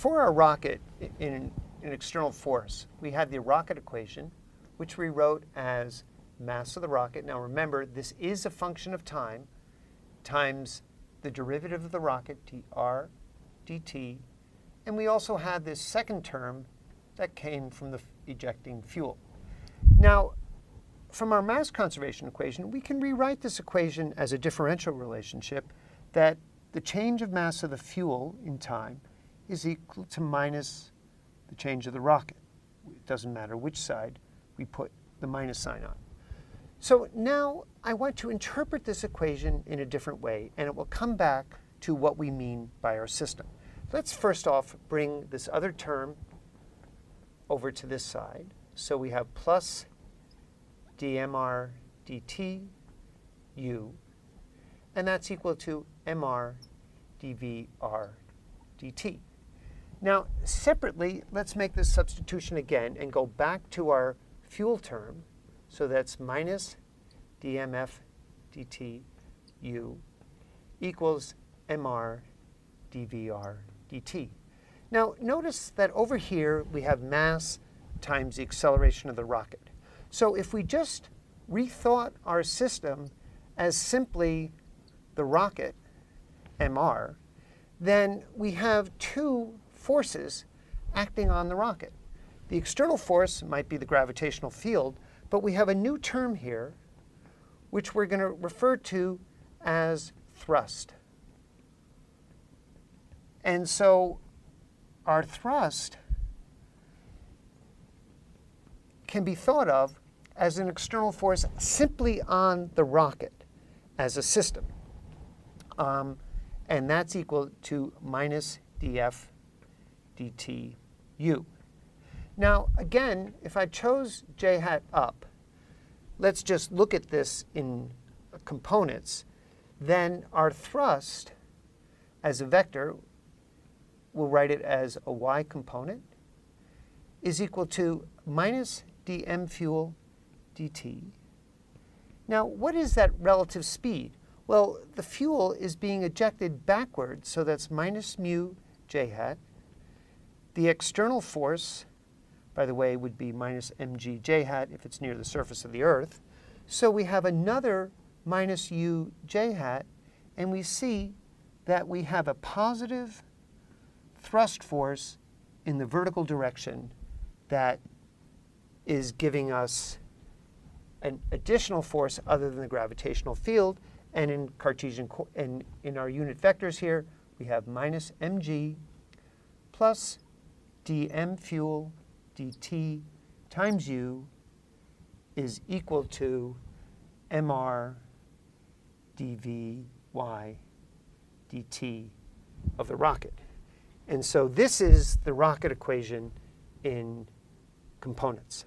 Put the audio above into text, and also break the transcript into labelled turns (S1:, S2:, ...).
S1: for our rocket in an external force, we had the rocket equation, which we wrote as mass of the rocket. Now remember, this is a function of time times the derivative of the rocket, dr dt. And we also had this second term that came from the ejecting fuel. Now, from our mass conservation equation, we can rewrite this equation as a differential relationship that the change of mass of the fuel in time is equal to minus the change of the rocket. It doesn't matter which side we put the minus sign on. So now I want to interpret this equation in a different way, and it will come back to what we mean by our system. Let's first off bring this other term over to this side. So we have plus dmr dt u, and that's equal to mr dvr dt. Now, separately, let's make this substitution again and go back to our fuel term. So that's minus dmf dt u equals mr dvr dt. Now, notice that over here we have mass times the acceleration of the rocket. So if we just rethought our system as simply the rocket, mr, then we have two forces acting on the rocket. The external force might be the gravitational field, but we have a new term here, which we're going to refer to as thrust. And so our thrust can be thought of as an external force simply on the rocket as a system. And that's equal to minus df dt u. Now, again, if I chose j hat up, let's just look at this in components, then our thrust as a vector, we'll write it as a y component, is equal to minus dm fuel dt. Now, what is that relative speed? Well, the fuel is being ejected backwards, so that's minus mu j hat. The external force, by the way, would be minus mg j hat if it's near the surface of the Earth. So we have another minus u j hat, and we see that we have a positive thrust force in the vertical direction that is giving us an additional force other than the gravitational field. And in Cartesian, in our unit vectors here, we have minus mg plus dm fuel dt times u is equal to mr dvy dt of the rocket. And so this is the rocket equation in components.